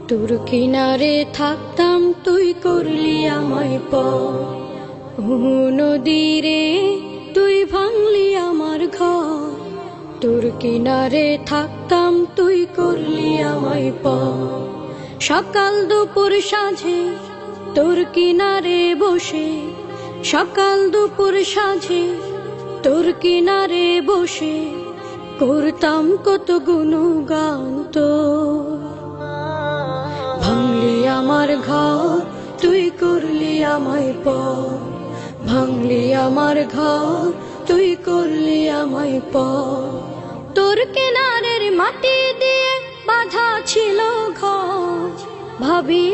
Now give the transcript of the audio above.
তোর কিনারে থাকতাম তুই করলি আমায় পর, নদীরে তুই ভাঙলি আমার ঘর। তোর কিনারে থাকতাম তুই করলি আমায় পর। সকাল দুপুর সাঁঝে তোর কিনারে বসে, সকাল দুপুর সাঁঝে তোর কিনারে বসে করতাম কত গুণগান তোর। ভাঙলি আমার ঘর তুই করলি আমায় পর, ভাঙলি আমার ঘর তুই করলি আমায় পর। তোর কিনারের মাটি দিয়ে বাঁধা ছিল ঘর, ভাবি